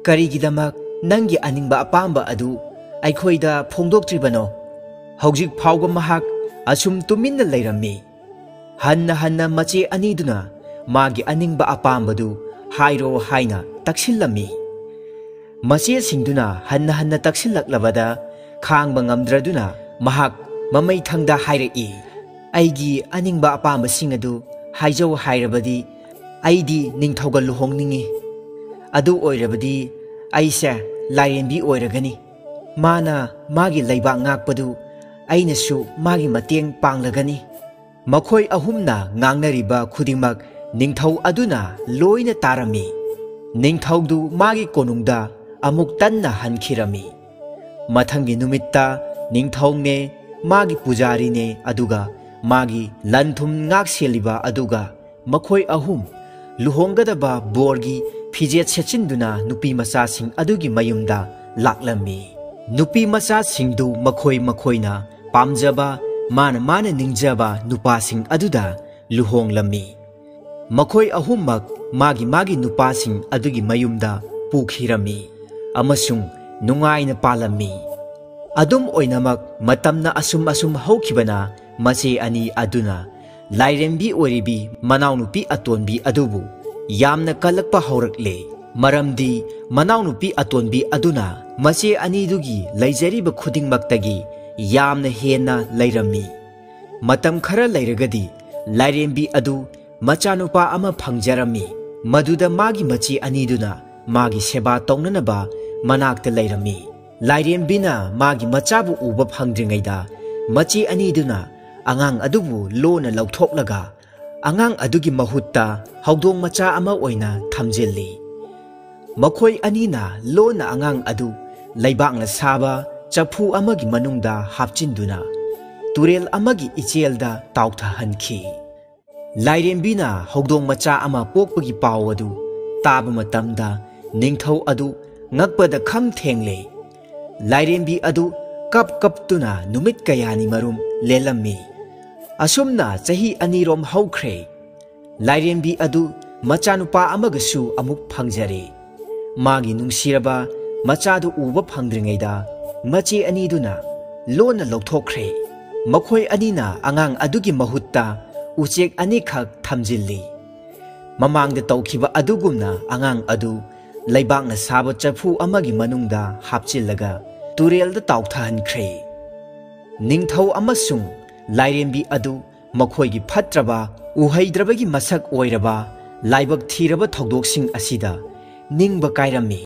ꯀꯔꯤꯒꯤꯗꯃꯛ ꯅꯪꯒꯤ ꯑꯅꯤꯡꯕ ꯑꯄꯥꯝꯕ ꯑꯗꯨ ꯑꯩꯈꯣꯏꯗ ꯐꯣꯡꯗꯣꯛꯇ꯭ꯔꯤꯕꯅꯣ? ꯍꯧꯖꯤꯛ ꯐꯥꯎꯕ ꯃꯍꯥꯛ ꯑꯁꯨꯝ ꯇꯨꯃꯤꯟꯅ ꯂꯩꯔꯝꯃꯤ꯫ ꯍꯟꯅ ꯍꯟꯅ ꯃꯆꯦ ꯑꯅꯤꯗꯨꯅ ꯃꯥꯒꯤ ꯑꯅꯤꯡꯕ ꯑꯄꯥꯝꯕꯗꯨ ꯍꯥꯏꯔꯣ ꯍꯥꯏꯅ ꯇꯛꯁꯤꯜꯂꯝꯃꯤ꯫ ꯃꯆꯦꯁꯤꯡꯗꯨꯅ ꯍꯟꯅ ꯍꯟꯅ ꯇꯛꯁꯤꯜꯂꯛꯂꯕꯗ ꯈꯥꯡꯕ ꯉꯝꯗ꯭ꯔꯗꯨꯅ ꯃꯍꯥꯛ ꯃꯃꯩꯊꯪꯗ ꯍꯥꯏꯔꯛꯏ, ꯑꯩꯒꯤ ꯑꯅꯤꯡꯕ ꯑꯄꯥꯝꯕꯁꯤꯡ ꯑꯗꯨ ꯍꯥꯏꯖꯧ ꯍꯥꯏꯔꯕꯗꯤ ꯑꯩꯗꯤ ꯅꯤꯡꯊꯧꯒ ꯂꯨꯍꯣꯡꯅꯤꯡꯏ꯫ ꯑꯗꯨ ꯑꯣꯏꯔꯕꯗꯤ ꯑꯩꯁꯦ ꯂꯥꯏꯔꯦꯝꯕꯤ ꯑꯣꯏꯔꯒꯅꯤ꯫ ꯃꯥꯅ ꯃꯥꯒꯤ ꯂꯩꯕꯥꯛ ꯉꯥꯛꯄꯗꯨ ꯑꯩꯅꯁꯨ ꯃꯥꯒꯤ ꯃꯇꯦꯡ ꯄꯥꯡꯂꯒꯅꯤ꯫ ꯃꯈꯣꯏ ꯑꯍꯨꯝꯅ ꯉꯥꯡꯅꯔꯤꯕ ꯈꯨꯗꯤꯡꯃꯛ ꯅꯤꯡꯊꯧ ꯑꯗꯨꯅ ꯂꯣꯏꯅ ꯇꯥꯔꯝꯃꯤ꯫ ꯅꯤꯡꯊꯧꯗꯨ ꯃꯥꯒꯤ ꯀꯣꯅꯨꯡꯗ ꯑꯃꯨꯛ ꯇꯟꯅ ꯍꯟꯈꯤꯔꯝꯃꯤ꯫ ꯃꯊꯪꯒꯤ ꯅꯨꯃꯤꯠꯇ ꯅꯤꯡꯊꯧꯅꯦ, ꯃꯥꯒꯤ ꯄꯨꯖꯥꯔꯤꯅꯦ ꯑꯗꯨꯒ ꯃꯥꯒꯤ ꯂꯟ ꯊꯨꯝ ꯉꯥꯛꯁꯦꯜꯂꯤꯕ ꯑꯗꯨꯒ ꯃꯈꯣꯏ ꯑꯍꯨꯝ ꯂꯨꯍꯣꯡꯒꯗꯕ ꯕꯣꯔꯒꯤ ꯐꯤꯖꯦꯠ ꯁꯦꯠꯆꯤꯟꯗꯨꯅ ꯅꯨꯄꯤ ꯃꯆꯥꯁꯤꯡ ꯑꯗꯨꯒꯤ ꯃꯌꯨꯝꯗ ꯂꯥꯛꯂꯝꯃꯤ꯫ ꯅꯨꯄꯤ ꯃꯆꯥꯁꯤꯡꯗꯨ ꯃꯈꯣꯏ ꯃꯈꯣꯏꯅ ꯄꯥꯝꯖꯕ ꯃꯥꯅ ꯅꯤꯡꯖꯕ ꯅꯨꯄꯥꯁꯤꯡ ꯑꯗꯨꯗ ꯂꯨꯍꯣꯡꯂꯝꯃꯤ꯫ ꯃꯈꯣꯏ ꯑꯍꯨꯝꯃꯛ ꯃꯥꯒꯤ ꯅꯨꯄꯥꯁꯤꯡ ꯑꯗꯨꯒꯤ ꯃꯌꯨꯝꯗ ꯄꯨꯈꯤꯔꯝꯃꯤ ꯑꯃꯁꯨꯡ ꯅꯨꯡꯉꯥꯏꯅ ꯄꯥꯜꯂꯝꯃꯤ꯫ ꯑꯗꯨꯝ ꯑꯣꯏꯅꯃꯛ ꯃꯇꯝꯅ ꯑꯁꯨꯝ ꯍꯧꯈꯤꯕꯅ ꯃꯆꯦ ꯑꯅꯤ ꯑꯗꯨꯅ ꯂꯥꯏꯔꯦꯝꯕꯤ ꯑꯣꯏꯔꯤꯕꯤ ꯃꯅꯥꯎꯅꯨꯄꯤ ꯑꯇꯣꯟꯕꯤ ꯑꯗꯨꯕꯨ ꯌꯥꯝꯅ ꯀꯜꯂꯛꯄ ꯍꯧꯔꯛꯂꯦ꯫ ꯃꯔꯝꯗꯤ ꯃꯅꯥꯎꯅꯨꯄꯤ ꯑꯇꯣꯟꯕꯤ ꯑꯗꯨꯅ ꯃꯆꯦ ꯑꯅꯤꯗꯨꯒꯤ ꯂꯩꯖꯔꯤꯕ ꯈꯨꯗꯤꯡꯃꯛꯇꯒꯤ ꯌꯥꯝꯅ ꯍꯦꯟꯅ ꯂꯩꯔꯝꯃꯤ꯫ ꯃꯇꯝ ꯈꯔ ꯂꯩꯔꯒꯗꯤ ꯂꯥꯏꯔꯦꯝꯕꯤ ꯑꯗꯨ ꯃꯆꯥꯅꯨꯄꯥ ꯑꯃ ꯐꯪꯖꯔꯝꯃꯤ꯫ ꯃꯗꯨꯗ ꯃꯥꯒꯤ ꯃꯆꯦ ꯑꯅꯤꯗꯨꯅ ꯃꯥꯒꯤ ꯁꯦꯕꯥ ꯇꯧꯅꯅꯕ ꯃꯅꯥꯛꯇ ꯂꯩꯔꯝꯃꯤ꯫ ꯂꯥꯏꯔꯦꯝꯕꯤꯅ ꯃꯥꯒꯤ ꯃꯆꯥꯕꯨ ꯎꯕ ꯐꯪꯗ꯭ꯔꯤꯉꯩꯗ ꯃꯆꯦ ꯑꯅꯤꯗꯨꯅ ꯑꯉꯥꯡ ꯑꯗꯨꯕు ꯂꯣꯟꯅ ꯂꯧꯊꯣꯛꯂꯒ ꯑꯉꯥꯡ ꯑꯗꯨꯒꯤ ꯃꯍꯨꯠꯇ ꯍꯧꯗꯣꯡ ꯃꯆꯥ ꯑꯃ ꯑꯣꯏꯅ ꯊꯝꯖꯤꯜꯂꯤ꯫ ꯃꯈꯣꯏ ꯑꯅꯤꯅ ꯂꯣꯟꯅ ꯑꯉꯥꯡ ꯑꯗꯨ ꯂꯩꯕꯥꯛꯅ ꯁꯥꯕ ꯆꯐꯨ ꯑꯃꯒꯤ ꯃꯅꯨꯡꯗ ꯍꯥꯞꯆꯤꯟꯗꯨꯅ ꯇꯨꯔꯦꯜ ꯑꯃꯒꯤ ꯏꯆꯦꯜꯗ ꯇꯥꯎꯊꯍꯟꯈꯤ꯫ ꯂꯥꯏꯔꯦꯝꯕꯤꯅ ꯍꯧꯗꯣꯡ ꯃꯆꯥ ꯑꯃ ꯄꯣꯛꯄꯒꯤ ꯄꯥꯎ ꯑꯗꯨ ꯇꯥꯕ ꯃꯇꯝꯗ ꯅꯤꯡꯊꯧ ꯑꯗꯨ ꯉꯛꯄꯗ ꯈꯝ ꯊꯦꯡꯂꯦ꯫ ꯂꯥꯏꯔꯦꯝꯕꯤ ꯑꯗꯨ ꯀꯞꯇꯨꯅ ꯅꯨꯃꯤꯠ ꯀꯌꯥꯅꯤ ꯃꯔꯨꯝ ꯂꯦꯜꯂꯝꯃꯤ꯫ ꯑꯁꯨꯝꯅ ꯆꯍꯤ ꯑꯅꯤꯔꯣꯝ ꯍꯧꯈ꯭ꯔꯦ꯫ ꯂꯥꯏꯔꯦꯝꯕꯤ ꯑꯗꯨ ꯃꯆꯥꯅꯨꯄꯥ ꯑꯃꯒꯁꯨ ꯑꯃꯨꯛ ꯐꯪꯖꯔꯦ꯫ ꯃꯥꯒꯤ ꯅꯨꯡꯁꯤꯔꯕ ꯃꯆꯥꯗꯨ ꯎꯕ ꯐꯪꯗ꯭ꯔꯤꯉꯩꯗ ꯃꯆꯦ ꯑꯅꯤꯗꯨꯅ ꯂꯣꯟꯅ ꯂꯧꯊꯣꯛꯈ꯭ꯔꯦ꯫ ꯃꯈꯣꯏ ꯑꯅꯤꯅ ꯑꯉꯥꯡ ꯑꯗꯨꯒꯤ ꯃꯍꯨꯠꯇ ꯎꯆꯦꯛ ꯑꯅꯤꯈꯛ ꯊꯝꯖꯤꯜꯂꯤ꯫ ꯃꯃꯥꯡꯗ ꯇꯧꯈꯤꯕ ꯑꯗꯨꯒꯨꯝꯅ ꯑꯉꯥꯡ ꯑꯗꯨ ꯂꯩꯕꯥꯛꯅ ꯁꯥꯕ ꯆꯐꯨ ꯑꯃꯒꯤ ꯃꯅꯨꯡꯗ ꯍꯥꯞꯆꯤꯜꯂꯒ ꯇꯨꯔꯦꯜꯗ ꯇꯥꯎꯊꯍꯟꯈ꯭ꯔꯦ꯫ ꯅꯤꯡꯊꯧ ꯑꯃꯁꯨꯡ ꯂꯥꯏꯔꯦꯝꯕꯤ ꯑꯗꯨ ꯃꯈꯣꯏꯒꯤ ꯐꯠꯇ꯭ꯔꯕ ꯎꯍꯩꯗ꯭ꯔꯕꯒꯤ ꯃꯁꯛ ꯑꯣꯏꯔꯕ ꯂꯥꯏꯕꯛ ꯊꯤꯔꯕ ꯊꯧꯗꯣꯛꯁꯤꯡ ꯑꯁꯤꯗ ꯅꯤꯡꯕ ꯀꯥꯏꯔꯝꯃꯤ꯫